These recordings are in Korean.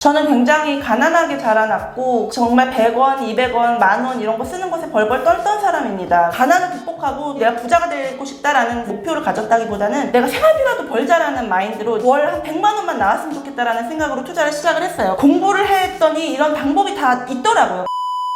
저는 굉장히 가난하게 자라났고 정말 100원, 200원, 만원 이런 거 쓰는 것에 벌벌 떨던 사람입니다. 가난을 극복하고 내가 부자가 되고 싶다라는 목표를 가졌다기보다는 내가 생활비라도 벌자라는 마인드로 월 한 100만 원만 나왔으면 좋겠다라는 생각으로 투자를 시작을 했어요. 공부를 했더니 이런 방법이 다 있더라고요.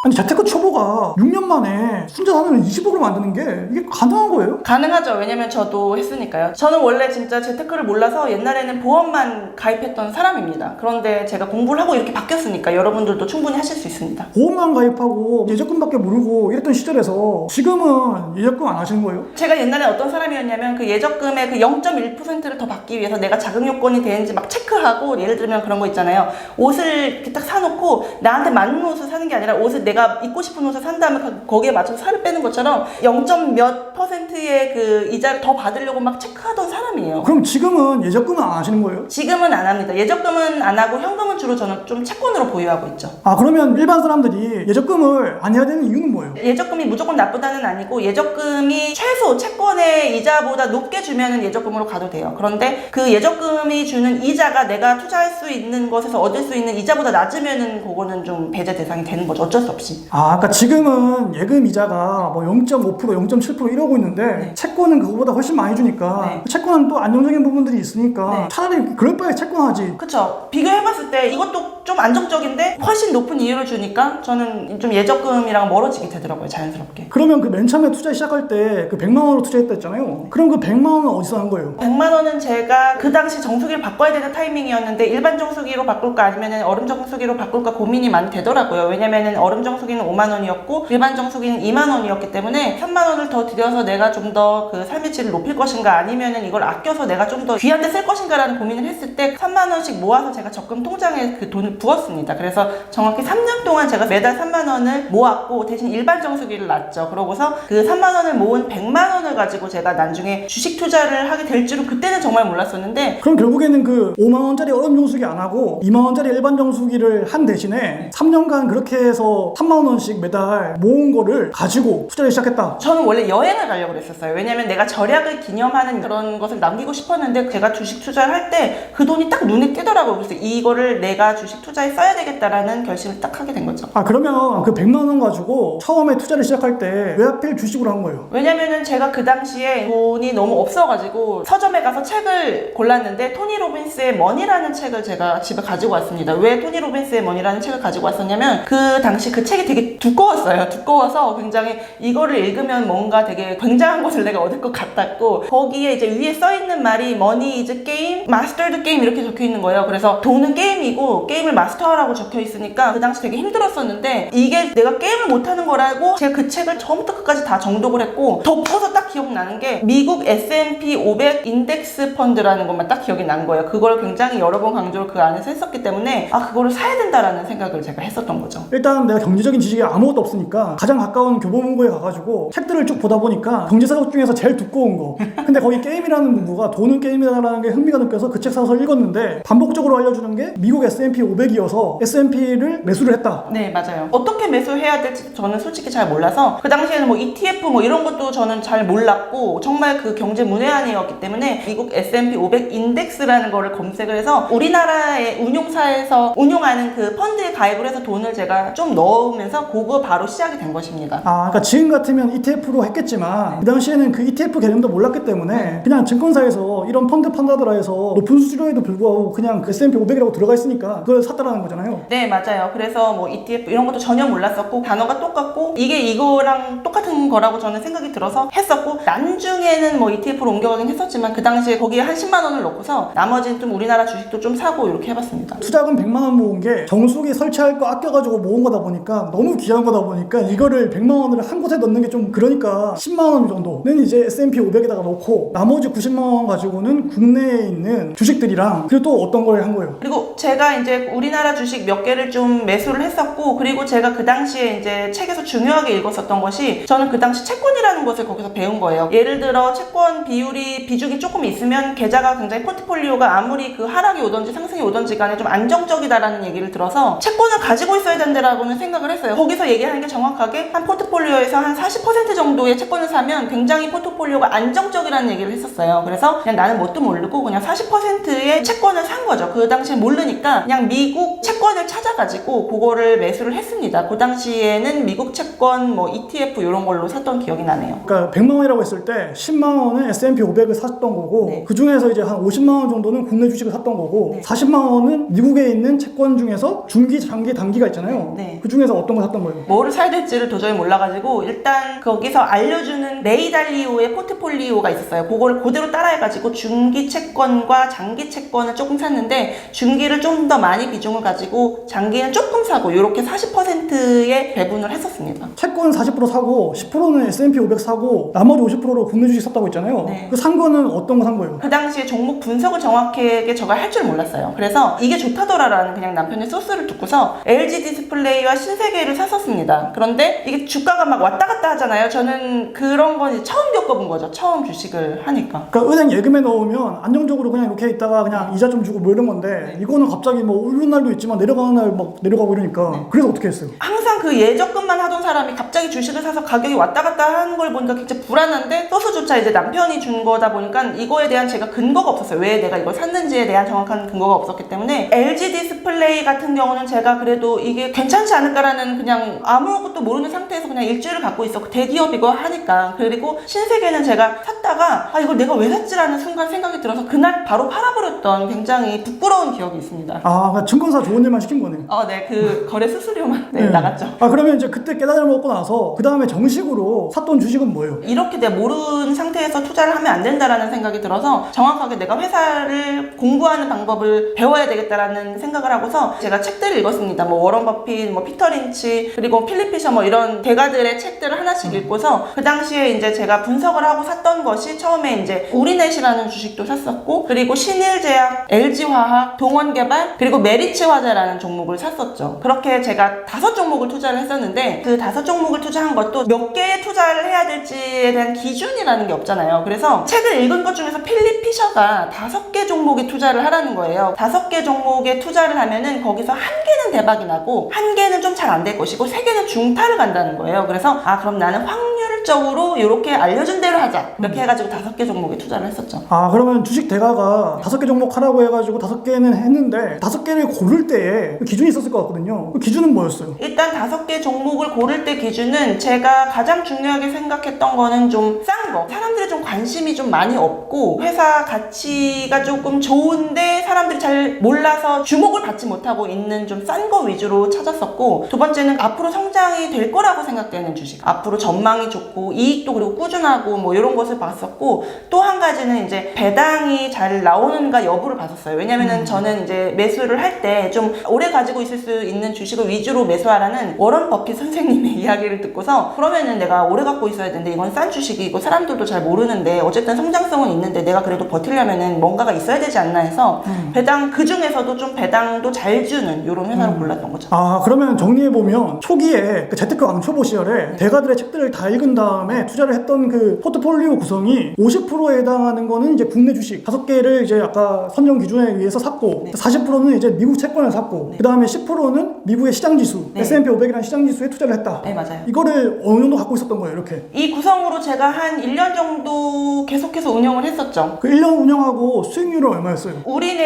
아니 재테크 초보가 6년 만에 순자 자산을 20억으로 만드는 게 이게 가능한 거예요? 가능하죠. 왜냐면 저도 했으니까요. 저는 원래 진짜 재테크를 몰라서 옛날에는 보험만 가입했던 사람입니다. 그런데 제가 공부를 하고 이렇게 바뀌었으니까 여러분들도 충분히 하실 수 있습니다. 보험만 가입하고 예적금밖에 모르고 이랬던 시절에서 지금은 예적금 안 하시는 거예요? 제가 옛날에 어떤 사람이었냐면 그 예적금의 그 0.1%를 더 받기 위해서 내가 자금 요건이 되는지 막 체크하고, 예를 들면 그런 거 있잖아요. 옷을 이렇게 딱 사놓고 나한테 맞는 옷을 사는 게 아니라 옷을 내가 입고 싶은 옷을 산 다음에 거기에 맞춰서 살을 빼는 것처럼 0.몇%의 그 이자를 더 받으려고 막 체크하던 사람이에요. 그럼 지금은 예적금은 안 하시는 거예요? 지금은 안 합니다. 예적금은 안 하고 현금은 주로 저는 좀 채권으로 보유하고 있죠. 아 그러면 일반 사람들이 예적금을 안 해야 되는 이유는 뭐예요? 예적금이 무조건 나쁘다는 아니고, 예적금이 최소 채권의 이자보다 높게 주면은 예적금으로 가도 돼요. 그런데 그 예적금이 주는 이자가 내가 투자할 수 있는 것에서 얻을 수 있는 이자보다 낮으면은 그거는 좀 배제 대상이 되는 거죠. 어쩔 수 없이. 아, 그러니까 지금은 예금 이자가 뭐 0.5%, 0.7% 이러고 있는데 네. 채권은 그거보다 훨씬 많이 주니까 네. 채권은 또 안정적인 부분들이 있으니까 네. 차라리 그럴 바에 채권하지. 그쵸. 비교해봤을 때 이것도 좀 안정적인데 훨씬 높은 이율을 주니까 저는 좀 예적금이랑 멀어지게 되더라고요. 자연스럽게. 그러면 그 맨 처음에 투자 시작할 때 그 100만 원으로 투자했다 했잖아요. 그럼 그 100만 원은 어디서 한 거예요? 100만 원은 제가 그 당시 정수기를 바꿔야 되는 타이밍이었는데 일반 정수기로 바꿀까 아니면 얼음 정수기로 바꿀까 고민이 많이 되더라고요. 왜냐면은 얼음 정수기는 5만 원이었고 일반 정수기는 2만 원이었기 때문에 3만 원을 더 들여서 내가 좀 더 그 삶의 질을 높일 것인가, 아니면은 이걸 아껴서 내가 좀 더 귀한 데 쓸 것인가라는 고민을 했을 때 3만 원씩 모아서 제가 적금 통장에 그 돈을 부었습니다. 그래서 정확히 3년 동안 제가 매달 3만 원을 모았고 대신 일반 정수기를 놨죠. 그러고서 그 3만 원을 모은 100만 원을 가지고 제가 나중에 주식 투자를 하게 될 줄은 그때는 정말 몰랐었는데, 그럼 결국에는 그 5만 원짜리 얼음 정수기 안 하고 2만 원짜리 일반 정수기를 한 대신에 3년간 그렇게 해서 3만 원씩 매달 모은 거를 가지고 투자를 시작했다. 저는 원래 여행을 가려고 그랬었어요. 왜냐면 내가 절약을 기념하는 그런 것을 남기고 싶었는데 제가 주식 투자를 할 때 그 돈이 딱 눈에 띄더라고요. 그래서 이거를 내가 주식 투자에 써야 되겠다라는 결심을 딱 하게 된 거죠. 아 그러면 그 100만 원 가지고 처음에 투자를 시작할 때 왜 하필 주식으로 한 거예요? 왜냐면은 제가 그 당시에 돈이 너무 없어가지고 서점에 가서 책을 골랐는데 토니 로빈스의 머니라는 책을 제가 집에 가지고 왔습니다. 왜 토니 로빈스의 머니라는 책을 가지고 왔었냐면 그 당시 그 책이 되게 두꺼웠어요. 두꺼워서 굉장히 이거를 읽으면 뭔가 되게 굉장한 것을 내가 얻을 것 같았고, 거기에 이제 위에 써있는 말이 Money is game, Master the game 이렇게 적혀있는 거예요. 그래서 돈은 게임이고 게임을 마스터하라고 적혀있으니까 그 당시 되게 힘들었었는데, 이게 내가 게임을 못하는 거라고 제가 그 책을 처음부터 끝까지 다 정독을 했고, 덮어서 딱 기억나는 게 미국 S&P 500 인덱스 펀드라는 것만 딱 기억이 난 거예요. 그걸 굉장히 여러 번 강조를 그 안에서 했었기 때문에 아 그거를 사야 된다라는 생각을 제가 했었던 거죠. 일단 내가 경제적인 지식이 아무것도 없으니까 가장 가까운 교보문고에 가가지고 책들을 쭉 보다 보니까 경제사적 중에서 제일 두꺼운 거, 근데 거기 게임이라는 문구가 돈은 게임이다라는 게 흥미가 느껴서 그 책 사서 읽었는데 반복적으로 알려주는 게 미국 S&P 500이어서 S&P를 매수를 했다. 네, 맞아요. 어떻게 매수해야 될지 저는 솔직히 잘 몰라서 그 당시에는 뭐 ETF 뭐 이런 것도 저는 잘 몰랐고 정말 그 경제 문외한이었기 때문에 미국 S&P 500 인덱스라는 거를 검색을 해서 우리나라의 운용사에서 운용하는 그 펀드에 가입을 해서 돈을 제가 좀 넣으면서 그거 바로 시작이 된 것입니다. 아, 그러니까 지금 같으면 ETF로 했겠지만 그 당시에는 그 ETF 개념도 몰랐기 때문에 그냥 증권사에서 이런 펀드 판다더라 해서 높은 수수료에도 불구하고 그냥 그 S&P 500이라고 들어가 있으니까 그걸 샀다라는 거잖아요. 네, 맞아요. 그래서 뭐 ETF 이런 것도 전혀 몰랐었고 단어가 똑같고 이게 이거랑 똑같은 거라고 저는 생각이 들어서 했었고, 나중에는 뭐 ETF로 옮겨가긴 했었지만 그 당시에 거기에 한 10만 원을 넣고서 나머지는 좀 우리나라 주식도 좀 사고 이렇게 해봤습니다. 투자금 100만 원 모은 게 정수기 설치할 거 아껴가지고 모은 거다 보니까 너무 귀한 거다 보니까 이거를 100만 원을 한 곳에 넣는 게 좀 그러니까 10만 원 정도는 이제 S&P 500에다가 넣고 나머지 90만 원 가지고는 국내에 있는 주식들이랑 그리고 또 어떤 걸 한 거예요? 그리고 제가 이제 우리나라 주식 몇 개를 좀 매수를 했었고, 그리고 제가 그 당시에 이제 책에서 중요하게 읽었었던 것이, 저는 그 당시 채권이라는 것을 거기서 배운 거예요. 예를 들어 채권 비중이 조금 있으면 계좌가 굉장히 포트폴리오가 아무리 그 하락이 오든지 상승이 오든지 간에 좀 안정적이다라는 얘기를 들어서 채권을 가지고 있어야 된다라고는 생각을 생각을 했어요. 거기서 얘기하는 게 정확하게 한 포트폴리오에서 한 40% 정도의 채권을 사면 굉장히 포트폴리오가 안정적이라는 얘기를 했었어요. 그래서 그냥 나는 뭣도 모르고 그냥 40%의 채권을 산 거죠. 그 당시에 모르니까 그냥 미국 채권을 찾아가지고 그거를 매수를 했습니다. 그 당시에는 미국 채권 뭐 ETF 이런 걸로 샀던 기억이 나네요. 그러니까 100만 원이라고 했을 때 10만 원은 S&P 500을 샀던 거고 네. 그 중에서 이제 한 50만 원 정도는 국내 주식을 샀던 거고 네. 40만 원은 미국에 있는 채권 중에서 중기, 장기, 단기가 있잖아요. 네. 그 중에서 어떤 거 샀던 거예요? 뭐를 사야 될지를 도저히 몰라가지고 일단 거기서 알려주는 레이 달리오의 포트폴리오가 있었어요. 그거를 그대로 따라해가지고 중기 채권과 장기 채권을 조금 샀는데 중기를 좀 더 많이 비중을 가지고 장기는 조금 사고 이렇게 40%의 배분을 했었습니다. 채권 40% 사고 10%는 S&P 500 사고 나머지 50%로 국내 주식 샀다고 했잖아요. 네. 그 산 거는 어떤 거 산 거예요? 그 당시에 종목 분석을 정확하게 제가 할 줄 몰랐어요. 그래서 이게 좋다더라라는 그냥 남편의 소스를 듣고서 LG 디스플레이와 신세계를 샀었습니다. 그런데 이게 주가가 막 왔다 갔다 하잖아요. 저는 그런 건 이제 처음 겪어본 거죠. 처음 주식을 하니까. 그러니까 은행 예금에 넣으면 안정적으로 그냥 이렇게 있다가 그냥 이자 좀 주고 뭐 이런 건데 이거는 갑자기 뭐 오르는 날도 있지만 내려가는 날 막 내려가고 이러니까 그래서 어떻게 했어요? 항상 그 예적금만 하던 사람이 갑자기 주식을 사서 가격이 왔다 갔다 하는 걸 보니까 굉장히 불안한데 소스조차 이제 남편이 준 거다 보니까 이거에 대한 제가 근거가 없었어요. 왜 내가 이걸 샀는지에 대한 정확한 근거가 없었기 때문에 LG 디스플레이 같은 경우는 제가 그래도 이게 괜찮지 않을까라는 그냥 아무것도 모르는 상태에서 그냥 일주일을 갖고 있었고 대기업이고 하니까. 그리고 신세계는 제가 샀다가 아 이걸 내가 왜 샀지라는 순간 생각이 들어서 그날 바로 팔아버렸던 굉장히 부끄러운 기억이 있습니다. 아, 그러니까 증권사 좋은 일만 시킨 거네. 네, 그 거래 수수료만 나갔죠. 아, 그러면 이제 그때 깨달음을 얻고 나서 그 다음에 정식으로 샀던 주식은 뭐예요? 이렇게 내가 모르는 상태에서 투자를 하면 안 된다라는 생각이 들어서 정확하게 내가 회사를 공부하는 방법을 배워야 되겠다라는 생각을 하고서 제가 책들을 읽었습니다. 뭐 워런 버핏, 뭐 피터 린치, 그리고 필립 피셔 뭐 이런 대가들의 책들을 하나씩 읽고서 그 당시에 이제 제가 분석을 하고 샀던 것이 처음에 이제 우리넷이라는 주식도 샀었고 그리고 신일제약, LG화학, 동원개발 그리고 메리츠화재라는 종목을 샀었죠. 그렇게 제가 5종목을 투자를 했었는데 그 5종목을 투자한 것도 몇 개의 투자를 해야 될지에 대한 기준이라는 게 없잖아요. 그래서 책을 읽은 것 중에서 필립 피셔가 5개 종목에 투자를 하라는 거예요. 5개 종목에 투자를 하면은 거기서 한 개는 대박이 나고 한 개는 좀 잘 안 될 것이고 3개는 중타를 간다는 거예요. 그래서 아 그럼 나는 확률적으로 이렇게 알려준 대로 하자 이렇게 해가지고 5개 종목에 투자를 했었죠. 아, 그러면 주식 대가가 5개 종목 하라고 해가지고 5개는 했는데 5개를 고를 때에 그 기준이 있었을 것 같거든요. 그 기준은 뭐였어요? 일단 5개 종목을 고를 때 기준은 제가 가장 중요하게 생각했던 거는 좀 싼 거. 사람들이 좀 관심이 좀 많이 없고 회사 가치가 조금 좋은데 사람들이 잘 몰라서 주목을 받지 못하고 있는 좀 싼 거 위주로 찾았었고 두 번째는 앞으로 성장이 될 거라고 생각되는 주식. 앞으로 전망이 좋고 이익도 그리고 꾸준하고 뭐 이런 것을 봤었고 또 한 가지는 이제 배당이 잘 나오는가 여부를 봤었어요. 왜냐면은 저는 이제 매수를 할 때 좀 오래 가지고 있을 수 있는 주식을 위주로 매수하라는 워런 버핏 선생님의 이야기를 듣고서 그러면은 내가 오래 갖고 있어야 되는데 이건 싼 주식이고 사람들도 잘 모르는데 어쨌든 성장성은 있는데 내가 그래도 버티려면은 뭔가가 있어야 되지 않나 해서 배당 그 중에서도 좀 배당도 잘 주는 이런 회사를 골랐던 거죠. 아, 그러면 정리해보면 초기에 그 재테크 왕초보 시절에 대가들의 책들을 다 읽은 다음에 투자를 했던 그 포트폴리오 구성이 50%에 해당하는 거는 이제 국내 주식 5개를 이제 아까 선정 기준에 의해서 샀고 40%는 이제 미국 채권을 샀고 그 다음에 10%는 미국의 시장지수 S&P 500이라는 시장지수에 투자를 했다. 네, 맞아요. 이거를 어느 정도 갖고 있었던 거예요, 이렇게? 이 구성으로 제가 한 1년 정도 계속해서 운영을 했었죠. 그 1년 운영하고 수익률은 얼마였어요?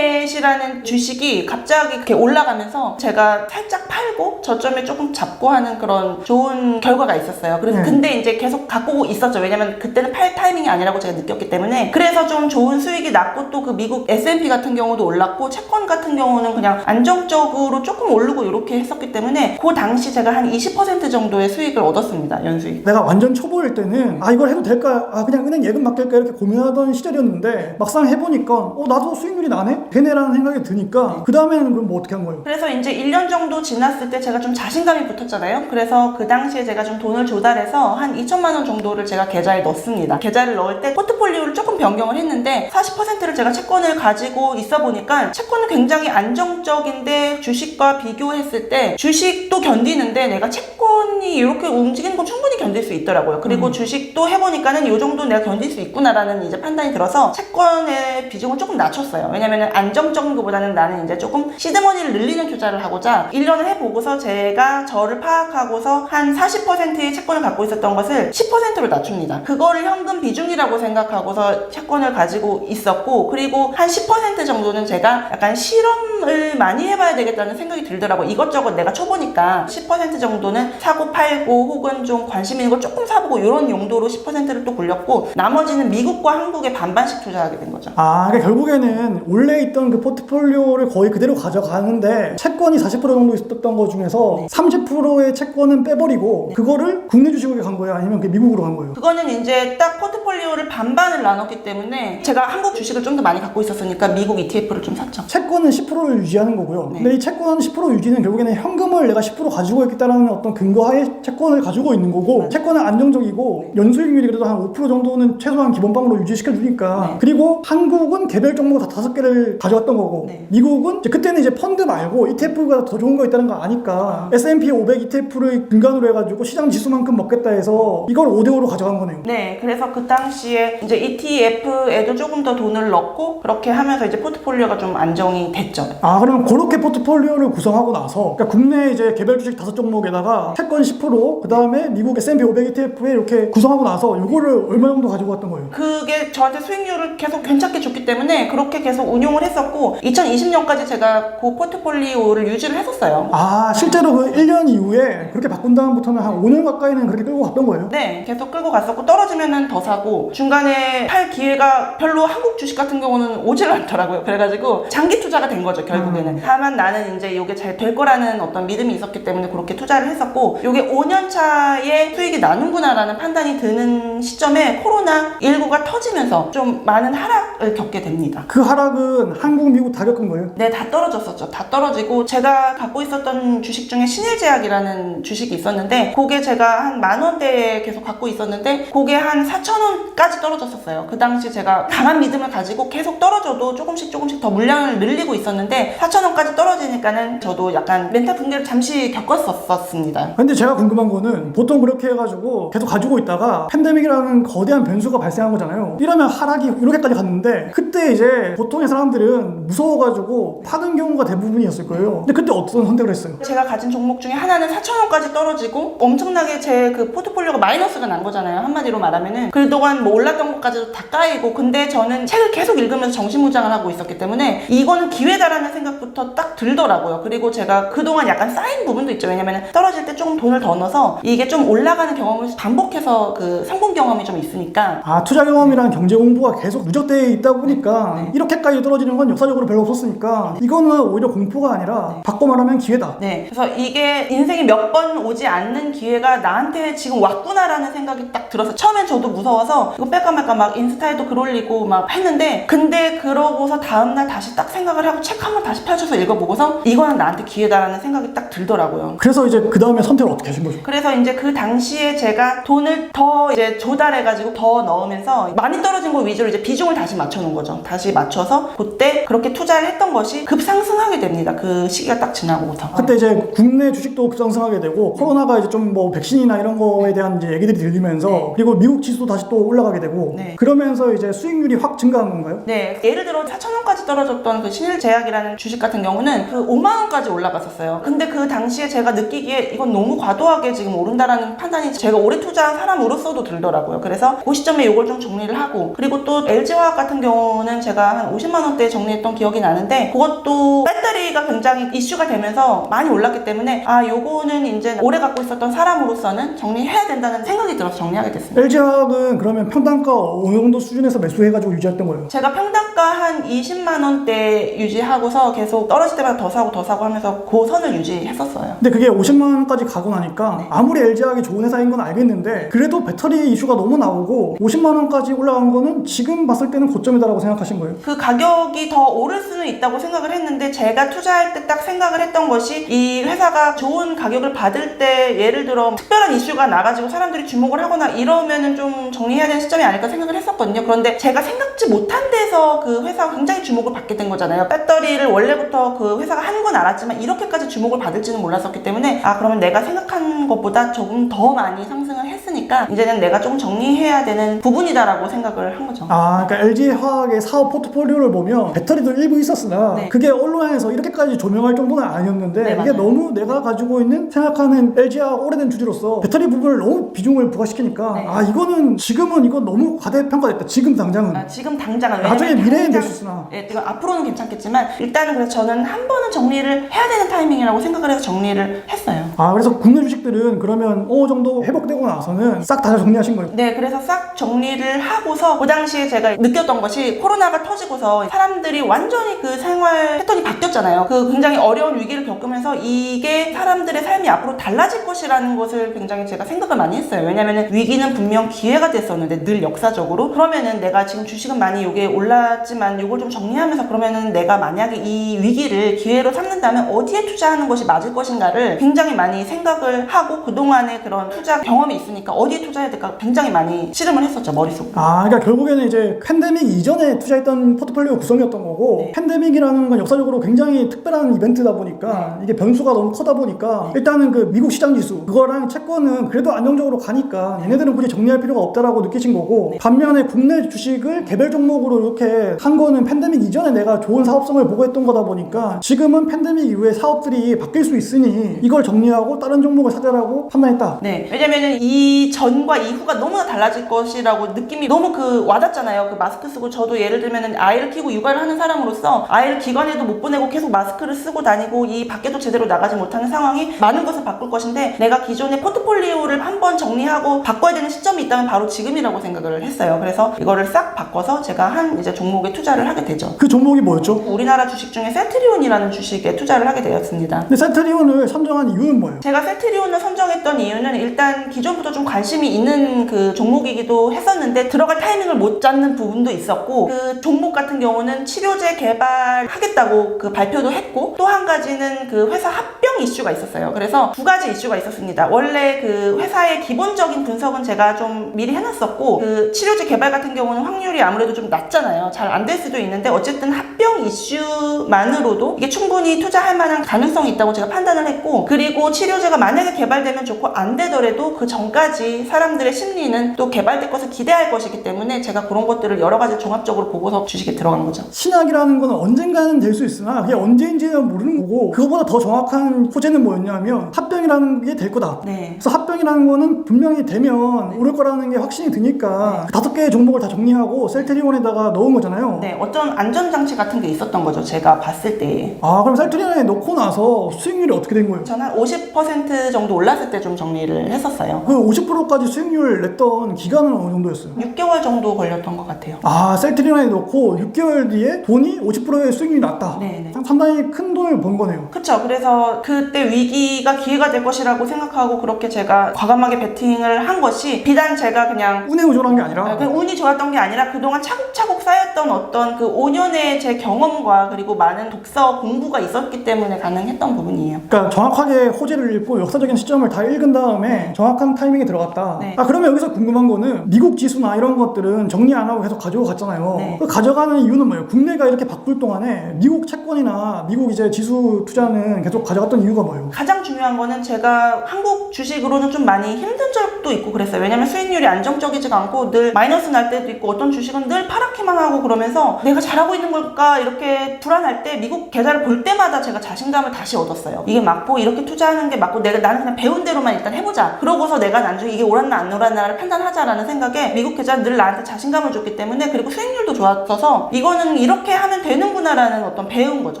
우리넷이라는 주식이 갑자기 이렇게 올라가면서 제가 살짝 팔고 저점에 조금 잡고 하는 그런 좋은 결과가 있었어요. 그래서 근데 이제 계속 갖고 있었죠. 왜냐면 그때는 팔 타이밍이 아니라고 제가 느꼈기 때문에 그래서 좀 좋은 수익이 났고 또 그 미국 S&P 같은 경우도 올랐고 채권 같은 경우는 그냥 안정적으로 조금 오르고 이렇게 했었기 때문에 그 당시 제가 한 20% 정도의 수익을 얻었습니다. 연수익. 내가 완전 초보일 때는 아 이걸 해도 될까? 아 그냥 은행 예금 맡길까? 이렇게 고민하던 시절이었는데 막상 해보니까 나도 수익률이 나네? 되네라는 생각이 드니까 그 다음에는 그럼 뭐 어떻게 한 거예요? 그래서 이제 1년 정도 지났을 때 제가 좀 자신감이 붙었잖아요. 그래서 그 당시에 제가 좀 돈을 조달해서 한 9천만 원 정도를 제가 계좌에 넣습니다. 계좌를 넣을 때 포트폴리오를 조금 변경을 했는데 40%를 제가 채권을 가지고 있어 보니까 채권은 굉장히 안정적인데 주식과 비교했을 때 주식도 견디는데 내가 채권이 이렇게 움직이는 건 충분히 견딜 수 있더라고요. 그리고 주식도 해보니까는 이 정도 내가 견딜 수 있구나라는 이제 판단이 들어서 채권의 비중을 조금 낮췄어요. 왜냐면은 안정적인 것보다는 나는 이제 조금 시드머니를 늘리는 투자를 하고자 1년을 해보고서 제가 저를 파악하고서 한 40%의 채권을 갖고 있었던 것을 10%로 낮춥니다. 그거를 현금 비중이라고 생각하고서 채권을 가지고 있었고, 그리고 한 10% 정도는 제가 약간 실험을 많이 해봐야 되겠다는 생각이 들더라고요. 이것저것 내가 쳐보니까 10% 정도는 사고 팔고 혹은 좀 관심 있는 걸 조금 사보고 이런 용도로 10%를 또 굴렸고, 나머지는 미국과 한국에 반반씩 투자하게 된 거죠. 그러니까 결국에는 원래 있던 그 포트폴리오를 거의 그대로 가져가는데 채권이 40% 정도 있었던 것 중에서 네. 30%의 채권은 빼버리고 그거를 국내 주식으로 간 거예요? 아니면 미국으로 간 거예요? 그거는 이제 딱 포트폴리오를 반반을 나눴기 때문에 제가 한국 주식을 좀 더 많이 갖고 있었으니까 미국 ETF를 좀 샀죠. 채권은 10%를 유지하는 거고요. 네. 근데 이 채권 10% 유지는 결국에는 현금을 내가 10% 가지고 있겠다는 어떤 근거하에 채권을 가지고 있는 거고, 채권은 안정적이고 연수익률이 그래도 한 5% 정도는 최소한 기본빵으로 유지시켜 주니까. 네. 그리고 한국은 개별 종목 다 5개를 가져왔던 거고, 네. 미국은 이제 그때는 이제 펀드 말고 ETF가 더 좋은 거 있다는 거 아니까 S&P 500 ETF를 근간으로 해가지고 시장 지수만큼 먹겠다 해서 이걸 5대5로 가져간 거네요. 네, 그래서 그 당시에 이제 ETF에도 조금 더 돈을 넣고 그렇게 하면서 이제 포트폴리오가 좀 안정이 됐죠. 그러면 그렇게 포트폴리오를 구성하고 나서, 그러니까 국내 이제 개별 주식 5종목에다가 채권 10%, 그 다음에 미국 S&P 500 ETF에 이렇게 구성하고 나서 이거를 얼마 정도 가지고 왔던 거예요? 그게 저한테 수익률을 계속 괜찮게 줬기 때문에 그렇게 계속 운용을 했었고 2020년까지 제가 그 포트폴리오를 유지를 했었어요. 실제로 그 1년 이후에 그렇게 바꾼 다음부터는 한 5년 가까이는 그렇게 끌고 갔던 거예요? 네, 계속 끌고 갔었고 떨어지면은 더 사고 중간에 팔 기회가 별로 한국 주식 같은 경우는 오질 않더라고요. 그래가지고 장기 투자가 된 거죠, 결국에는. 다만 나는 이제 이게 잘 될 거라는 어떤 믿음이 있었기 때문에 그렇게 투자를 했었고, 이게 5년 차에 수익이 나는구나라는 판단이 드는 시점에 코로나19가 터지면서 좀 많은 하락을 겪게 됩니다. 그 하락은 한국, 미국 다 겪은 거예요? 네, 다 떨어졌었죠. 다 떨어지고 제가 갖고 있었던 주식 중에 신일제약이라는 주식이 있었는데 그게 제가 한 10,000원대에 계속 갖고 있었는데 그게 한 4,000원까지 떨어졌었어요. 그 당시 제가 강한 믿음을 가지고 계속 떨어져도 조금씩 더 물량을 늘리고 있었는데 4,000원까지 떨어지니까는 저도 약간 멘탈 붕괴를 잠시 겪었었습니다. 근데 제가 궁금한 거는 보통 그렇게 해가지고 계속 가지고 있다가 팬데믹이라는 거대한 변수가 발생한 거잖아요. 이러면 하락이 이렇게까지 갔는데 그때 이제 보통의 사람들은 무서워가지고 파는 경우가 대부분이었을 거예요. 근데 그때 어떤 선택을 했어요? 제가 가진 종목 중에 하나는 4,000원까지 떨어지고 엄청나게 제 그 포트폴리오가 마이너스가 난 거잖아요. 한마디로 말하면은 그동안 뭐 올랐던 것까지도 다 까이고, 근데 저는 책을 계속 읽으면서 정신무장을 하고 있었기 때문에 이거는 기회다라는 생각부터 딱 들더라고요. 그리고 제가 그동안 약간 쌓인 부분도 있죠. 왜냐면 떨어질 때 조금 돈을 더 넣어서 이게 좀 올라가는 경험을 반복해서 그 성공 경험이 좀 있으니까. 투자 경험이랑 경제 공부가 계속 누적되어 있다 보니까 이렇게까지 떨어지는 건 역사적으로 별로 없었으니까 이거는 오히려 공포가 아니라 바꿔 말하면 기회다. 네, 그래서 이게 인생에 몇 번 오지 않는 기회가 나한테 지금 왔구나라는 생각이 딱 들어서 처음엔 저도 무서워서 이거 뺄까 말까 막 인스타에도 글 올리고 막 했는데, 근데 그러고서 다음날 다시 딱 생각을 하고 책 한번 다시 펼쳐서 읽어보고서 이거는 나한테 기회다라는 생각이 딱 들더라고요. 그래서 이제 그 다음에 선택을 어떻게 하신 거죠? 그래서 이제 그 당시에 제가 돈을 더 이제 조달해가지고 더 넣으면서 많이 떨어진 거 위주로 이제 비중을 다시 맞춰놓은 거죠. 다시 맞춰서 그때 그렇게 투자를 했던 것이 급상승하게 됩니다. 그 시기가 딱 지나고서. 그때 이제 국내 주식도 급상승하게 되고 코로나가 이제 좀 뭐 백신이나 이런 거에 대한 이제 얘기들이 들리면서 그리고 미국 지수도 다시 또 올라가게 되고 그러면서 이제 수익률이 확 증가한 건가요? 네, 예를 들어 4,000원까지 떨어졌던 그 신일제약이라는 주식 같은 경우는 그 5만원까지 올라갔었어요. 근데 그 당시에 제가 느끼기에 이건 너무 과도하게 지금 오른다라는 판단이 제가 오래 투자한 사람으로서도 들더라고요. 그래서 그 시점에 이걸 좀 정리를 하고, 그리고 또 LG화학 같은 경우는 제가 한 50만원대에 정리했던 기억이 나는데 그것도 배터리가 굉장히 이슈가 되면서 많이 올랐기 때문에 요거는 이제 오래 갖고 있었던 사람으로서는 정리해야 된다는 생각이 들어서 정리하게 됐습니다. LG화학은 그러면 평단가 어느 정도 수준에서 매수해가지고 유지했던 거예요? 제가 평단가 한 20만원대 유지하고서 계속 떨어질 때마다 더 사고 하면서 그 선을 유지했었어요. 근데 그게 50만 원까지 가고 나니까 아무리 LG화학이 좋은 회사인 건 알겠는데 그래도 배터리 이슈가 너무 나오고 50만 원까지 올라간 거는 지금 봤을 때는 고점이다라고 생각하신 거예요? 그 가격이 더 오를 수는 있다고 생각을 했는데 제가 투자할 때 딱 생각을 했던 것이 이 회사가 좋은 가격을 받을 때 예를 들어 특별한 이슈가 나가지고 사람들이 주목을 하거나 이러면은 좀 정리해야 되는 시점이 아닐까 생각을 했었거든요. 그런데 제가 생각지 못한 데서 그 회사가 굉장히 주목을 받게 된 거잖아요. 배터리를 원래부터 그 회사가 하는 건 알았지만 이렇게까지 주목을 받을지는 몰랐었기 때문에 그러면 내가 생각한 것보다 조금 더 많이 상승을 했으니까 이제는 내가 좀 정리해야 되는 부분이다라고 생각을 한 거죠. 그러니까 LG화학의 사업 포트폴리오를 보면 배터리도 일부 있었으나 네. 그게 언론에서 이렇게까지 조명할 정도는 아니었는데 네, 이게 맞아요. 너무 내가 가지고 있는 생각하는 LG화학 오래된 주주로서 배터리 부분을 너무 비중을 부과시키니까 네. 이거는 지금은 이거 너무 과대평가됐다. 지금 당장은. 지금 당장은 나중에 왜냐면 미래엔 될 당장- 수 있으나. 예, 지금 앞으로는 괜찮겠지만 일단은 그래서 저는 한 번은 정리를 해야 되는 타이밍이라고 생각을 해서 정리를 했어요. 그래서 국내 주식들은 그러면 어느 정도 회복되고 나서는 싹 다 정리하신 거예요? 네, 그래서 싹 정리를 하고서 그 당시에 제가 느꼈던 것이 코로나가 터지고서 사람들이 완전히 그 생활 패턴이 바뀌었잖아요. 그 굉장히 어려운 위기를 겪으면서 이게 사람들의 삶이 앞으로 달라질 것이라는 것을 굉장히 제가 생각을 많이 했어요. 왜냐면은 위기는 분명 기회가 됐었는데 늘 역사적으로 그러면은 내가 지금 주식은 많이 요게 올랐지만 요걸 좀 정리하면서 그러면은 내가 만약에 이 위기를 기회로 삼는다면 어디에 투자하는 것이 맞을 것인가를 굉장히 많이 생각을 하고 그동안의 그런 투자 경험이 있으니까 어디에 투자해야 될까 굉장히 많이 씨름을 했었죠, 머릿속으로. 그러니까 결국에는 이제 팬데믹 이전에 투자했던 포트폴리오 구성이었던 거고 네. 팬데믹이라는 건 역사적으로 굉장히 특별한 이벤트다 보니까 이게 변수가 너무 커다 보니까 일단은 그 미국 시장 지수 그거랑 채권은 그래도 안정적으로 가니까 얘네들은 굳이 정리할 필요가 없다라고 느끼신 거고 반면에 국내 주식을 개별 종목으로 이렇게 한 거는 팬데믹 이전에 내가 좋은 사업성을 보고 했던 거다 보니까 지금은 팬데믹 이후에 사업들이 바뀔 수 있으니 이걸 정리하고 다른 종목을 사자라고 판단했다. 네, 왜냐면은 이 전과 이후가 너무나 달라질 것이라고 느낌이 너무 그 와닿잖아요. 그 마스크 쓰고 저도 예를 들면은 아이를 키우고 육아를 하는 사람으로서 아이를 기관에도 못 보내고 계속 마스크를 쓰고 다니고 이 밖에도 제대로 나가지 못하는 상황이 많은 것을 바꿀 것인데 내가 기존의 포트폴리오를 한번 정리하고 바꿔야 되는 시점이 있다면 바로 지금이라고 생각을 했어요. 그래서 이거를 싹 바꿔서 제가 한 이제 종목에 투자를 하게 되죠. 그 종목이 뭐였죠? 우리나라 주식 중에 셀트리온이라는 주식에 투자를 하게 되었습니다. 근데 셀트리온을 선정한 이유는 뭐예요? 제가 셀트리온을 선정했던 이유는 일단 기존부터 좀 관심이 있는 그 종목이기도 했었는데 들어갈 타이밍을 못 잡는 부분도 있었고 그 종목 같은 경우는 치료제 개발하겠다고 그 발표도 했고 또 한 가지는 그 회사 합병 이슈가 있었어요. 그래서 두 가지 이슈가 있었습니다. 원래 그 회사의 기본적인 분석은 제가 좀 미리 해놨었고 그 치료제 개발 같은 경우는 확률이 아무래도 좀 낮잖아요. 잘 안 될 수도 있는데 어쨌든 합병 이슈만으로도 이게 충분히 투자할 만한 가능성이 있다고 제가 판단을 했고 그리고 치료제가 만약에 개발되면 좋고 안 되더라도 그 전까지 사람들의 심리는 또 개발될 것을 기대할 것이기 때문에 제가 그런 것들을 여러 가지 종합적으로 보고서 주식에 들어간 거죠. 신약이라는 건 언젠가는 될 수 있으나 그게 언제인지는 모르는 거고 그거보다 더 정확한 호재는 뭐였냐면 합병이라는 게 될 거다. 네. 그래서 합병이라는 거는 분명히 되면 오를 거라는 게 확신이 드니까 그 5개의 종목을 다 정리하고 셀트리온에다가 넣은 거잖아요. 네, 어떤 안전장치 같은 게 있었던 거죠. 제가 봤을 때. 그럼 셀트리온에 넣고 나서 수익률이 어떻게 된 거예요? 저는 한 50% 정도 올랐을 때 좀 정리를 했었어요. 그 50%까지 수익률 냈던 기간은 어느 정도였어요? 6개월 정도 걸렸던 것 같아요. 셀트리온에 넣고 6개월 뒤에 돈이 50%의 수익률이 났다. 네네. 상당히 큰 돈을 번 거네요. 그쵸. 그래서 그때 위기가 기회가 될 것이라고 생각하고 그렇게 제가 과감하게 베팅을 한 것이 비단 제가 그냥 운에 의존한 게 아니라 그냥 운이 좋았던 게 아니라 그동안 차곡차곡 쌓였던 어떤 그 5년의 제 경험과 그리고 많은 독서 공부가 있었기 때문에 가능했던 부분이에요. 그러니까 정확하게 호재를 읽고 역사적인 시점을 다 읽은 다음에 정확한 타이밍에 들어갔다. 네. 그러면 여기서 궁금한 거는 미국 지수나 이런 것들은 정리 안 하고 계속 가지고 갔잖아요. 네. 그 가져가는 이유는 뭐예요? 국내가 이렇게 바꿀 동안에 미국 채권이나 미국 이제 지수 투자는 계속 가져갔던 이유가 뭐예요? 가장 중요한 거는 제가 한국 주식으로는 좀 많이 힘든 적도 있고 그랬어요. 왜냐면 수익률이 안정적이지가 않고 늘 마이너스 날 때도 있고 어떤 주식은 늘 파랗게만 하고 그러면서 내가 잘하고 있는 걸까 이렇게 불안할 때 미국 계좌를 볼 때마다 제가 자신감을 다시 얻었어요. 이게 맞고 이렇게 투자하는 게 맞고 나는 그냥 배운 대로만 일단 해보자. 그러고서 내가 나중에 이게 옳았나 안 옳았나를 판단하자라는 생각에 미국 계좌는 늘 나한테 자신감을 줬기 때문에 그리고 수익률도 좋았어서 이거는 이렇게 하면 되는구나라는 어떤 배운 거죠.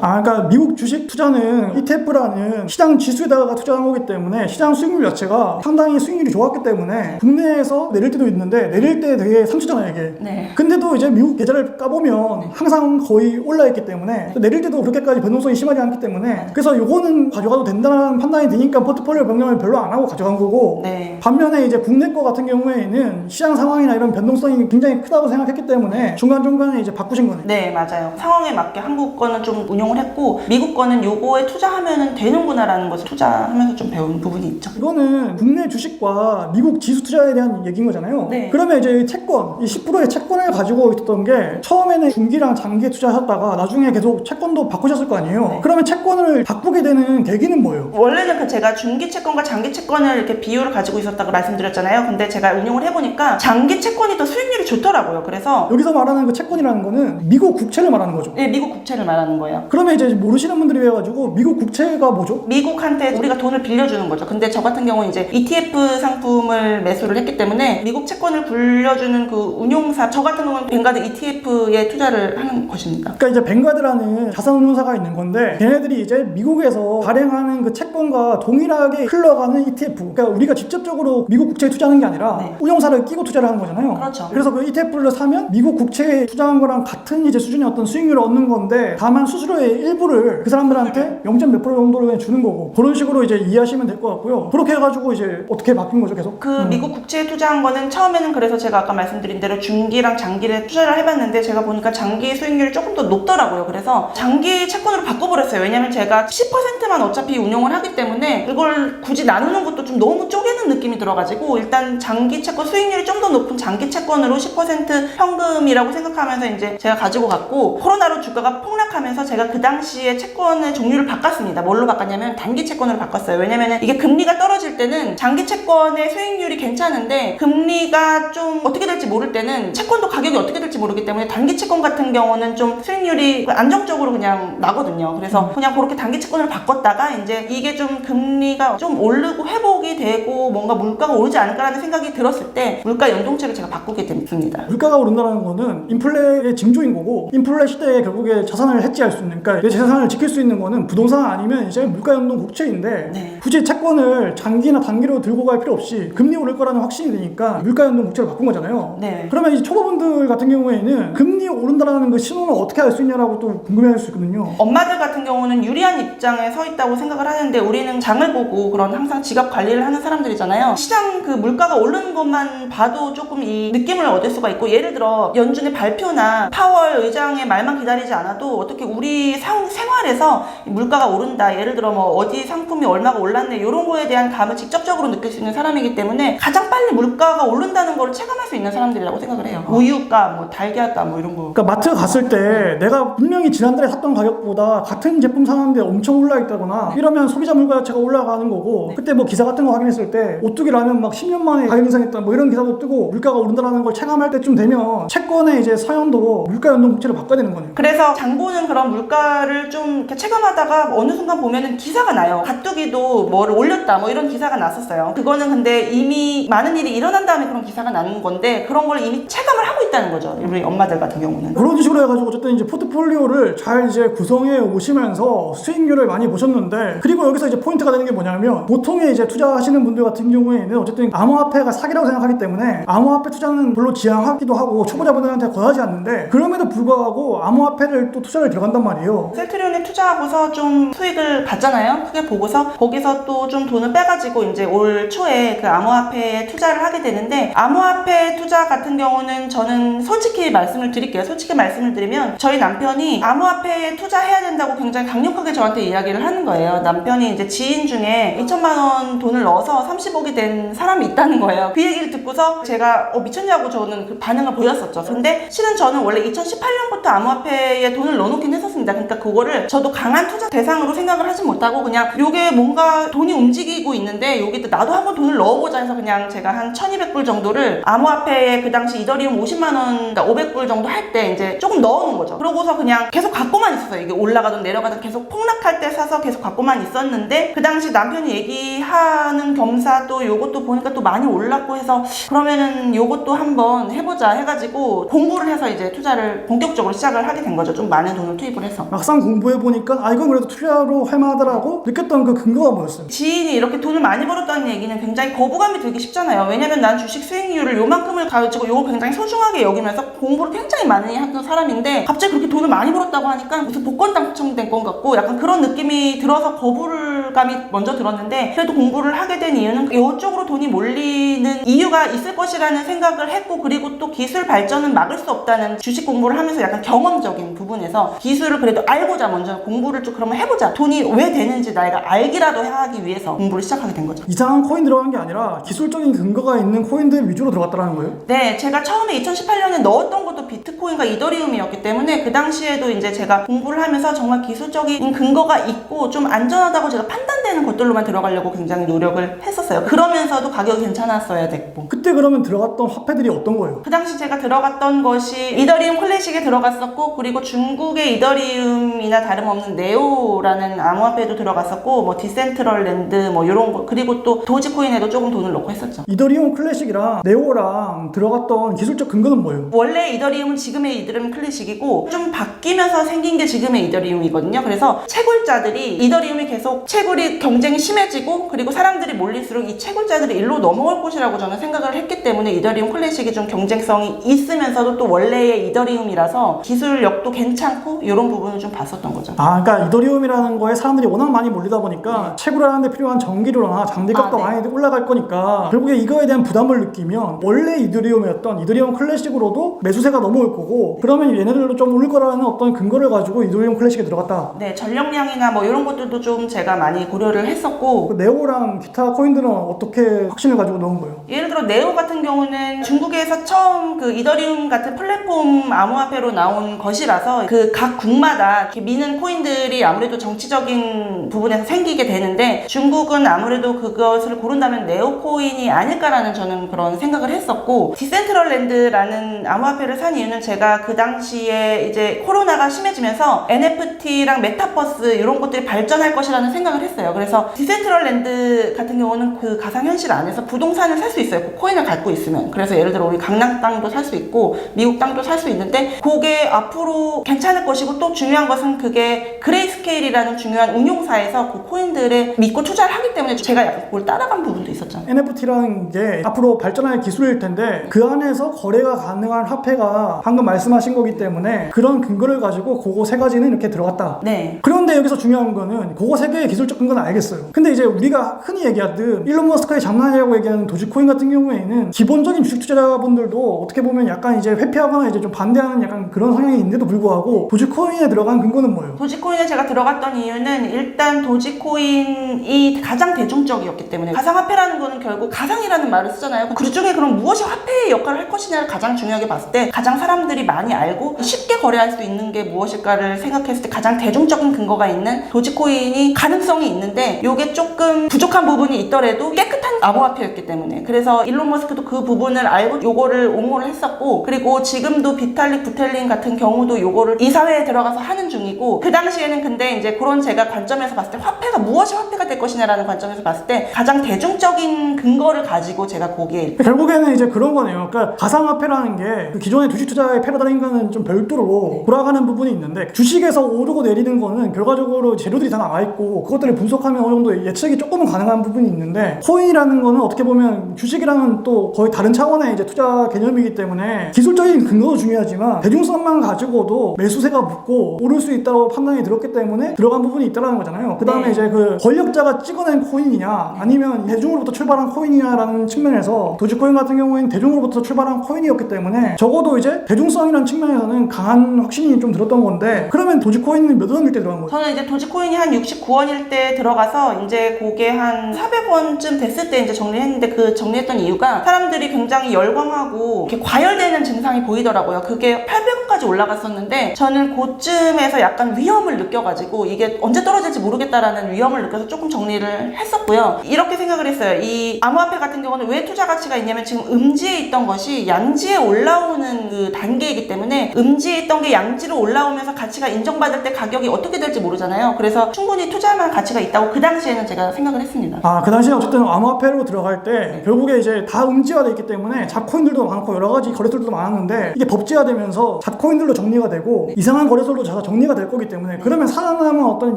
그러니까 미국 주식 투자는 ETF라는 시장 지수에다가 투자한 거기 때문에 시장 수익률 자체가 상당히 수익률이 좋았기 때문에 국내에서 내릴 때도 있는데 내릴 때 되게 상투잖아요 이게. 네. 근데도 이제 미국 계좌를 까보면 항상 거의 올라있기 때문에 내릴 때도 그렇게까지 변동성이 심하지 않기 때문에 그래서 요거는 가져가도 된다는 판단이 드니까 포트폴리오 변경을 별로 안 하고 가져간 거고 네. 반면에 반면에 이제 국내 거 같은 경우에는 시장 상황이나 이런 변동성이 굉장히 크다고 생각했기 때문에 중간중간에 이제 바꾸신 거네요. 네, 맞아요. 상황에 맞게 한국 거는 좀 운용을 했고 미국 거는 요거에 투자하면 되는구나라는 것을 투자하면서 좀 배운 부분이 있죠. 이거는 국내 주식과 미국 지수 투자에 대한 얘기인 거잖아요. 네. 그러면 이제 이 채권, 이 10%의 채권을 가지고 있었던 게 처음에는 중기랑 장기에 투자하셨다가 나중에 계속 채권도 바꾸셨을 거 아니에요. 네. 그러면 채권을 바꾸게 되는 계기는 뭐예요? 원래는 제가 중기 채권과 장기 채권을 이렇게 비율을 가지고 있었다고 말씀드렸잖아요. 근데 제가 운용을 해보니까 장기 채권이 더 수익률이 좋더라고요. 그래서 여기서 말하는 그 채권이라는 거는 미국 국채를 말하는 거죠. 네, 미국 국채를 말하는 거예요. 그러면 이제 모르시는 분들이 해가지고 미국 국채가 뭐죠? 미국한테 우리가 돈을 빌려주는 거죠. 근데 저 같은 경우는 이제 ETF 상품을 매수를 했기 때문에 미국 채권을 불려주는 그 운용사, 저 같은 경우는 뱅가드 ETF에 투자를 하는 것입니다. 그러니까 이제 뱅가드라는 자산운용사가 있는 건데 걔네들이 이제 미국에서 발행하는 그 채권과 동일하게 흘러가는 ETF, 그러니까 우리가 직접적으로 미국 국채에 투자하는 게 아니라 네. 운용사를 끼고 투자를 하는 거잖아요. 그렇죠. 그래서 그 ETF를 사면 미국 국채에 투자한 거랑 같은 이제 수준의 어떤 수익률을 얻는 건데 다만 수수료의 일부를 그 사람들한테 0. 몇 프로 정도로 그냥 주는 거고 그런 식으로 이제 이해하시면 될 것 같고요. 그렇게 해가지고 이제 어떻게 바뀐 거죠 계속? 그 미국 국채에 투자한 거는 처음에는 그래서 제가 아까 말씀드린 대로 중기랑 장기를 투자를 해봤는데 제가 보니까 장기 수익률이 조금 더 높더라고요. 그래서 장기 채권으로 바꿔버렸어요. 왜냐면 제가 10%만 어차피 운용을 하기 때문에 이걸 굳이 나누는 것도 좀 너무 쪼개는 느낌이 들어가지고 일단 장기 채권 수익률이 좀 더 높은 장기 채권으로 10% 현금이라고 생각하면서 이제 제가 가지고 갔고 코로나로 주가가 폭락하면서 제가 그 당시에 채권의 종류를 바꿨습니다. 뭘로 바꿨냐면 단기 채권으로 바꿨어요. 왜냐면 이게 금리가 떨어질 때는 장기 채권의 수익률이 괜찮은데 금리가 좀 어떻게 될지 모를 때는 채권도 가격이 어떻게 될지 모르기 때문에 단기 채권 같은 경우는 좀 수익률이 안정적으로 그냥 나거든요. 그래서 그냥 그렇게 단기 채권을 바꿨다가 이제 이게 좀 금리가 좀 오르고 회복이 되고 뭔가 물가가 오르지 않을까라는 생각이 들었을 때 물가 연동체를 제가 바꾸게 됐습니다. 물가가 오른다는 거는 인플레의 징조인 거고 인플레 시대에 결국에 자산을 해지할 수 있는, 그러니까 내 재산을 지킬 수 있는 거는 부동산 아니면 이제 물가연동 국채인데 네. 굳이 채권을 장기나 단기로 들고 갈 필요 없이 금리 오를 거라는 확신이 되니까 물가연동 국채를 바꾼 거잖아요. 네. 그러면 이제 초보분들 같은 경우에는 금리 오른다는 그 신호는 어떻게 알 수 있냐라고 또 궁금해할 수 있거든요. 엄마들 같은 경우는 유리한 입장에 서 있다고 생각을 하는데 우리는 장을 보고 그런 항상 지갑 관리를 하는 사람들이잖아요. 시장 그 물가가 오르는 것만 봐도 조금 이 느낌을 얻을 수가 있고 예를 들어 연준의 발표나 파월 의장의 말만 기다리지 않아도 어떻게 우리 생활에서 물가가 오른다, 예를 들어 뭐 어디 상품이 얼마가 올랐네 이런 거에 대한 감을 직접적으로 느낄 수 있는 사람이기 때문에 가장 빨리 물가가 오른다는 걸 체감할 수 있는 사람들이라고 생각을 해요. 우유가 뭐 달걀가 뭐 이런 거. 그러니까 마트 갔을 때 내가 분명히 지난달에 샀던 가격보다 같은 제품 사는데 엄청 올라 있다거나 이러면 소비자 물가 자체가 올라가는 거고 그때 뭐 기사 같은 거 확인했을 때 오뚜기 라면 막 10년 만에 가격 인상했다 뭐 이런 기사도 뜨고 물가가 오른다는 걸 체감할 때쯤 되면 채권의 이제 사연도 물가 연동 국채를 바꿔야 되는 거네요. 그래서 장보는 그런 물가를 좀 이렇게 체감하다가 어느 순간 보면은 기사가 나요. 가뚜기도 뭐를 올렸다 뭐 이런 기사가 났었어요. 그거는 근데 이미 많은 일이 일어난 다음에 그런 기사가 나는 건데 그런 걸 이미 체감을 하고 있다는 거죠. 우리 엄마들 같은 경우는. 그런 식으로 해가지고 어쨌든 이제 포트폴리오를 잘 이제 구성해 오시면서 수익률을 많이 보셨는데 그리고 여기서 이제 포인트가 되는 게 뭐냐면 보통의 이제 투자하시는 분들 같은 경우에는 어쨌든 암호화폐가 사기라고 생각하기 때문에 암호화폐 투자는 별로 지향하기도 하고 초보자분들한테 권하지 않는데 그럼에도 불구하고 암호화폐를 또 투자를 들어간단 말이에요. 셀트리온에 투자하고서 좀 수익을 봤잖아요. 크게 보고서 거기서 또 좀 돈을 빼가지고 이제 올 초에 그 암호화폐에 투자를 하게 되는데 암호화폐 투자 같은 경우는 저는 솔직히 말씀을 드릴게요. 솔직히 말씀을 드리면 저희 남편이 암호화폐에 투자해야 된다고 굉장히 강력하게 저한테 이야기를 하는 거예요. 남편이 이제 지인 중에 2천만 원 돈을 넣어서 30억이 된 사람이 있다는 거예요. 그 얘기를 듣고서 제가 미쳤냐고 저는 그 반응을 보였었죠. 근데 실은 저는 원래 2018년부터 암호화폐에 돈을 넣어놓긴 했었습니다. 그러니까 그거를 저도 강한 투자 대상으로 생각을 하지 못하고 그냥 요게 뭔가 돈이 움직이고 있는데 여기도 나도 한번 돈을 넣어보자 해서 그냥 제가 한 1200불 정도를 암호화폐에 그 당시 이더리움 50만원, 그러니까 500불 정도 할 때 이제 조금 넣어놓은 거죠. 그러고서 그냥 계속 갖고만 있었어요. 이게 올라가든 내려가든 계속 폭락할 때 사서 계속 갖고만 있었는데 그 당시 남편이 얘기하는 겸사 또 요것도 보니까 또 많이 올랐고 해서 그러면은 요것도 한번 해보자 해가지고 공부를 해서 이제 투자를 본격적으로 시작을 하게 된 거죠. 좀 많은 돈을 투입을 해서. 막상 공부해보니까 아 이건 그래도 투자로 할만하더라고 느꼈던 그 근거가 뭐였어요? 지인이 이렇게 돈을 많이 벌었다는 얘기는 굉장히 거부감이 들기 쉽잖아요. 왜냐면 난 주식 수익률을 요만큼을 가지고 요걸 굉장히 소중하게 여기면서 공부를 굉장히 많이 하던 사람인데 갑자기 그렇게 돈을 많이 벌었다고 하니까 무슨 복권 당첨된 것 같고 약간 그런 느낌이 들어서 거부감이 먼저 들었는데 그래도 공부를 하게 된 이유는 이유는 이쪽으로 돈이 몰리는 이유가 있을 것이라는 생각을 했고, 그리고 또 기술 발전은 막을 수 없다는 주식 공부를 하면서 약간 경험적인 부분에서 기술을 그래도 알고자 먼저 공부를 좀 그러면 해보자. 돈이 왜 되는지 내가 알기라도 하기 위해서 공부를 시작하게 된 거죠. 이상한 코인 들어간 게 아니라 기술적인 근거가 있는 코인들 위주로 들어갔다는 거예요? 네, 제가 처음에 2018년에 넣었던 것도 비트코인과 이더리움이었기 때문에 그 당시에도 이제 제가 공부를 하면서 정말 기술적인 근거가 있고 좀 안전하다고 제가 판단되는 것들로만 들어가려고 굉장히 노력을 했었어요. 그러면서도 가격이 괜찮았어야 됐고. 그때 그러면 들어갔던 화폐들이 어떤 거예요? 그 당시 제가 들어갔던 것이 이더리움 클래식에 들어갔었고, 그리고 중국의 이더리움이나 다름없는 네오라는 암호화폐도 들어갔었고, 뭐 디센트럴랜드 뭐 이런 거, 그리고 또 도지코인에도 조금 돈을 넣고 했었죠. 이더리움 클래식이랑 네오랑 들어갔던 기술적 근거는 뭐예요? 원래 이더리움은 지금의 이더리움 클래식이고 좀 바뀌면서 생긴 게 지금의 이더리움이거든요. 그래서 채굴자들이 이더리움이 계속 채굴이 경쟁이 심해지고, 그리고 사람들이 몰릴수록 이 채굴자들이 일로 넘어올 것이라고 저는 생각을 했기 때문에 이더리움 클래식이 좀 경쟁성이 있으면서도 또 원래의 이더리움이라서 기술력도 괜찮고 이런 부분을 좀 봤었던 거죠. 아, 그러니까 이더리움이라는 거에 사람들이 워낙 많이 몰리다 보니까 채굴을 하는데 필요한 전기료나 장비값도 네. 많이 올라갈 거니까 결국에 이거에 대한 부담을 느끼면 원래 이더리움이었던 이더리움 클래식으로도 매수세가 넘어올 거고, 그러면 얘네들도 좀 오를 거라는 어떤 근거를 가지고 이더리움 클래식에 들어갔다. 네, 전력량이나 뭐 이런 것들도 좀 제가 많이 고려를 했었고, 그 네오랑 기타 코인들은 어떻게 확신을 가지고 넣은 거예요? 예를 들어 네오 같은 경우는 중국에서 처음 그 이더리움 같은 플랫폼 암호화폐로 나온 것이라서 그 각 국마다 이렇게 미는 코인들이 아무래도 정치적인 부분에서 생기게 되는데, 중국은 아무래도 그것을 고른다면 네오 코인이 아닐까라는 저는 그런 생각을 했었고, 디센트럴랜드라는 암호화폐를 산 이유는 제가 그 당시에 이제 코로나가 심해지면서 NFT랑 메타버스 이런 것들이 발전할 것이라는 생각을 했어요. 그래서 디센트럴랜드 같은 경우는 그 가상현실 안에서 부동산을 살 수 있어요. 그 코인을 갖고 있으면. 그래서 예를 들어 우리 강남 땅도 살 수 있고 미국 땅도 살 수 있는데, 그게 앞으로 괜찮을 것이고, 또 중요한 것은 그게 그레이스케일이라는 중요한 운용사에서 그 코인들에 믿고 투자를 하기 때문에 제가 약간 그걸 따라간 부분도 있었잖아요. NFT라는 게 앞으로 발전할 기술일 텐데 그 안에서 거래가 가능한 화폐가 방금 말씀하신 거기 때문에 그런 근거를 가지고 그거 세 가지는 이렇게 들어갔다. 네. 그런데 여기서 중요한 거는 그거 세 개의 기술적 근거는 알겠어요. 근데 이제 우리가 흔히 얘기하듯 일론 머스크의 장난이라고 얘기하는 도지코인 같은 경우에는 기본적인 주식 투자자분들도 어떻게 보면 약간 이제 회피하거나 이제 좀 반대하는 약간 그런 성향이 있는데도 불구하고 도지코인에 들어간 근거는 뭐예요? 도지코인에 제가 들어갔던 이유는 일단 도지코인이 가장 대중적이었기 때문에, 가상화폐라는 거는 결국 가상이라는 말을 쓰잖아요. 그 중에 그럼 무엇이 화폐의 역할을 할 것이냐를 가장 중요하게 봤을 때 가장 사람들이 많이 알고 쉽게 거래할 수 있는 게 무엇일까를 생각했을 때 가장 대중적인 근거가 있는 도지코인이 가능성이 있는데, 요게 조금 부족한 부분이 있더라도 깨끗한 암호화폐였기 때문에, 그래서 일론 머스크도 그 부분을 알고 요거를 옹호를 했었고, 그리고 지금도 비탈릭 부텔린 같은 경우도 요거를 이사회에 들어가서 하는 중이고, 그 당시에는 근데 이제 그런 제가 관점에서 봤을 때 화폐가 무엇이 화폐가 될 것이냐라는 관점에서 봤을 때 가장 대중적인 근거를 가지고 제가 거기에 결국에는 이제 그런 거네요. 그러니까 가상화폐라는 게 그 기존의 주식 투자의 패러다임과는 좀 별도로 돌아가는 부분이 있는데, 주식에서 오르고 내리는 거는 결과적으로 재료들이 다 나와있고 그것들을 분석하면 어느 정도 예측이 조금은 가능한 부분이 있는데, 코인이라는 거는 어떻게 보면 주식이랑은 또 거의 다른 차원의 이제 투자 개념이기 때문에 기술적인 근거도 중요하지만 대중성만 가지고도 매수세가 붙고 오를 수 있다고 판단이 들었기 때문에 들어간 부분이 있다는 거잖아요. 그 다음에 네. 이제 그 권력자가 찍어낸 코인이냐 아니면 대중으로부터 출발한 코인이냐라는 측면에서 도지코인 같은 경우에는 대중으로부터 출발한 코인이었기 때문에 적어도 이제 대중성이라는 측면에서는 강한 확신이 좀 들었던 건데, 그러면 도지코인은 몇 원일 때 들어간 거예요? 저는 이제 도지코인이 한 69원일 때 들어가서 이제 그게 한 400원쯤 됐을 때 이제 정리했는데, 그 정리했던 이유가 사람들이 굉장히 열광하고 이렇게 과열되는 증상이 보이더라고요. 그게 800원까지 올라갔었는데 저는 그쯤에서 약간 위험을 느껴가지고 이게 언제 떨어질지 모르겠다라는 위험을 느껴서 조금 정리를 했었고요. 이렇게 생각을 했어요. 이 암호화폐 같은 경우는 왜 투자 가치가 있냐면, 지금 음지에 있던 것이 양지에 올라오는 그 단계이기 때문에 음지에 있던 게 양지로 올라오면서 가치가 인정받을 때 가격이 어떻게 될지 모르잖아요. 그래서 충분히 투자할 만한 가치가 있다고 그 당시에는 제가 생각을 했습니다. 그 당시에 어쨌든 암호화폐로 들어갈 때 결국에 이제 다 음지화돼 있기 때문에 잡코인들도 많고 여러 가지 거래소들도 많았는데, 이게 법제화되면서 잡코인들로 정리가 되고 이상한 거래소로 다 정리가 될 거기 때문에, 그러면 살아남은 어떤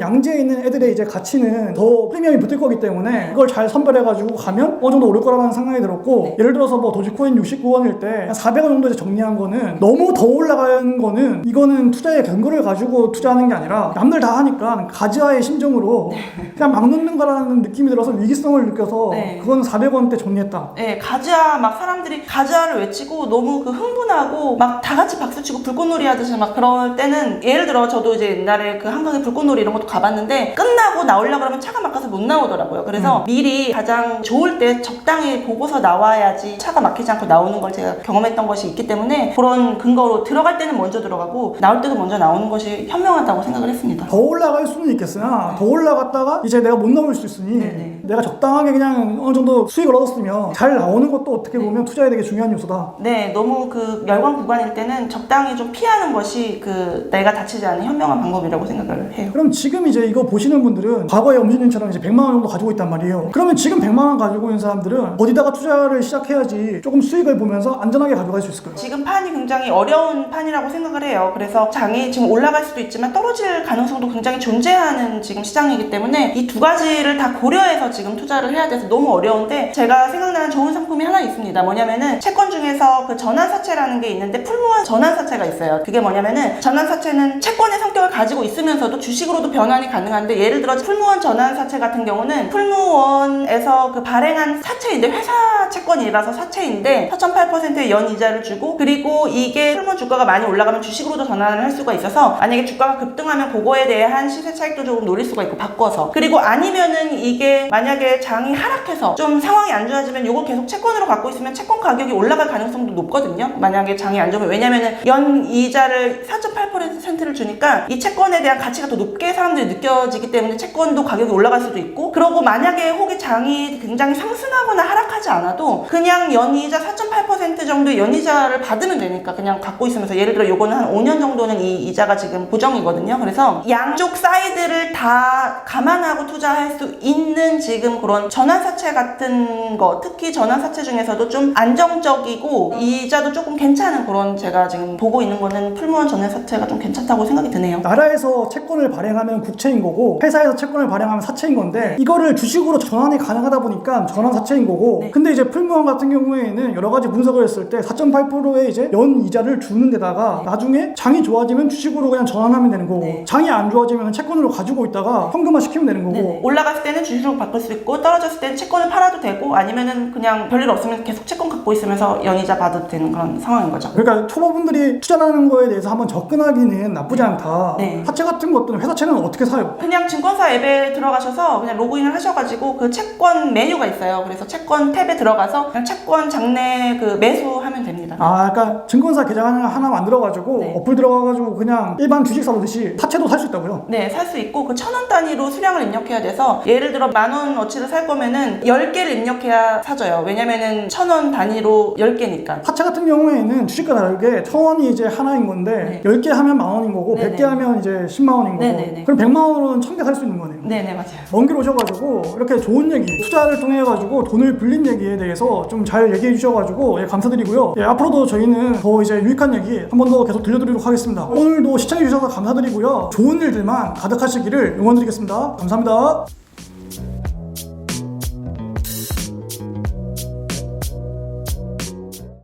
양지에 있는 애들의 이제 가치는 더 프리미엄이 붙을 거기 때문에 그걸 잘 선별해가지고 가면 어느 정도 오를 거라는 생각이 들었고, 예를 들어서 뭐 도지코인 69원일 때 400원 정도 이제 정리한 거는 너무 더 올라가는 거는 이거는 투자의 근거를 가지고 투자하는 게 아니라 남들 다 하니까 가지아의 심정으로 그냥 막 넣는가라는 느낌이 들어서 위기성을 느껴서 네. 그건 400원대 정리했다. 네, 가즈아 막 사람들이 가즈아를 외치고 너무 그 흥분하고 막 다 같이 박수치고 불꽃놀이 하듯이 막 그럴 때는 예를 들어 저도 이제 옛날에 그 한강에 불꽃놀이 이런 것도 가봤는데 끝나고 나오려고 그러면 차가 막혀서 못 나오더라고요. 그래서 미리 가장 좋을 때 적당히 보고서 나와야지 차가 막히지 않고 나오는 걸 제가 경험했던 것이 있기 때문에 그런 근거로 들어갈 때는 먼저 들어가고 나올 때도 먼저 나오는 것이 현명하다고 생각을 했습니다. 더 올라갈 수는 있겠으나 더 올라갔다가 이제 내가 못 나올 수 있으니 네네. 내가 적당하게 그냥 어느 정도 수익을 얻었으면 잘 나오는 것도 어떻게 보면 투자에 되게 중요한 요소다. 네, 너무 그 멸관 구간일 때는 적당히 좀 피하는 것이 그 내가 다치지 않는 현명한 방법이라고 생각을 해요. 그럼 지금 이제 이거 보시는 분들은 과거에 엄진님처럼 이제 100만 원 정도 가지고 있단 말이에요. 그러면 지금 100만 원 가지고 있는 사람들은 어디다가 투자를 시작해야지 조금 수익을 보면서 안전하게 가져갈 수 있을까요? 지금 판이 굉장히 어려운 판이라고 생각을 해요. 그래서 장이 지금 올라갈 수도 있지만 떨어질 가능성도 굉장히 존재하는 지금 시장이기 때문에 이 두 가지를 다 고려해서 지금 투자를 해야 돼서 너무 어려운데 제가 생각나는 좋은 상품이 하나 있습니다. 뭐냐면은 채권 중에서 그 전환사채라는 게 있는데 풀무원 전환사채가 있어요. 그게 뭐냐면은 전환사채는 채권의 성격을 가지고 있으면서도 주식으로도 변환이 가능한데 예를 들어 풀무원 전환사채 같은 경우는 풀무원에서 그 발행한 사채인데 회사 채권이라서 사채인데 4.8%의 연이자를 주고 그리고 이게 풀무원 주가가 많이 올라가면 주식으로도 전환을 할 수가 있어서 만약에 주가가 급등하면 그거에 대한 시세 차익도 조금 노릴 수가 있고 바꿔서 그리고 아니면은 이게 만약에 장이 하락해서 좀 상황이 안 좋아지면 이걸 계속 채권으로 갖고 있으면 채권 가격이 올라갈 가능성도 높거든요. 만약에 장이 안 좋으면 왜냐면은 연이자를 4.8%를 주니까 이 채권에 대한 가치가 더 높게 사람들이 느껴지기 때문에 채권도 가격이 올라갈 수도 있고 그러고 만약에 혹시 장이 굉장히 상승하거나 하락하지 않아도 그냥 연이자 4.8% 정도의 연이자를 받으면 되니까 그냥 갖고 있으면서 예를 들어 요거는 한 5년 정도는 이 이자가 지금 고정이거든요. 그래서 양쪽 사이드를 다 감안하고 투자할 수 있는 지금 그런 전환사채 같은 거 특히 전환사채 중에서도 좀 안정적이고 이자도 조금 괜찮은 그런 제가 지금 보고 있는 거는 풀무원 전환사채가 좀 괜찮다고 생각이 드네요. 나라에서 채권을 발행하면 국채인 거고 회사에서 채권을 발행하면 사채인 건데 이거를 주식으로 전환이 가능하다 보니까 전환 사채인 거고 네. 근데 이제 풀무원 같은 경우에는 여러 가지 분석을 했을 때 4.8%의 이제 연 이자를 주는 데다가 나중에 장이 좋아지면 주식으로 그냥 전환하면 되는 거고 네. 장이 안 좋아지면 채권으로 가지고 있다가 현금화 시키면 되는 거고 네네. 올라갔을 때는 주식으로 바꿀 수 있고 떨어졌을 때는 채권을 팔아도 되고 아니면은 그냥 별일 없으면 계속 채권 갖고 있으면서 연이자 받아도 되는 그런 상황인 거죠. 그러니까 초보분들이 투자하는 거에 대해서 한번 접근하기는 나쁘지 않다. 네. 사채 같은 것들은 회사채는 어떻게 사요? 그냥 증권사 앱에 들어가셔서 그냥 로그인을 하셔가지고 그 채권 메뉴가 있어요. 그래서 채권 탭에 들어가서 그냥 채권 장내 그 매수하면 됩니다. 아, 그러니까 증권사 계좌 하나 만들어가지고 네. 어플 들어가가지고 그냥 일반 주식 사듯이 사채도 살 수 있다고요? 네, 살 수 있고 그 1,000원 단위로 수량을 입력해야 돼서 예를 들어 10,000원어치를 살 거면은 10개를 입력해야 사줘요. 왜냐면은 1,000원 단위로 10개니까. 사채 같은 경우에는 주식과 다르게 1,000원이 이제 하나인 건데 10개 하면 10,000원인 거고 네네. 100개 하면 이제 10만 원인 거고 네네네. 그럼 100만 원으로는 1,000개 살 수 있는 거네요. 네네, 맞아요. 먼 길 오셔가지고 이렇게 좋은 얘기 투자를 통해 가지고 돈을 빌린 얘기에 대해서 좀 잘 얘기해 주셔가지고 예, 감사드리고요. 예, 앞으로도 저희는 더 이제 유익한 얘기 한 번 더 계속 들려드리도록 하겠습니다. 오늘도 시청해 주셔서 감사드리고요. 좋은 일들만 가득하시기를 응원드리겠습니다. 감사합니다.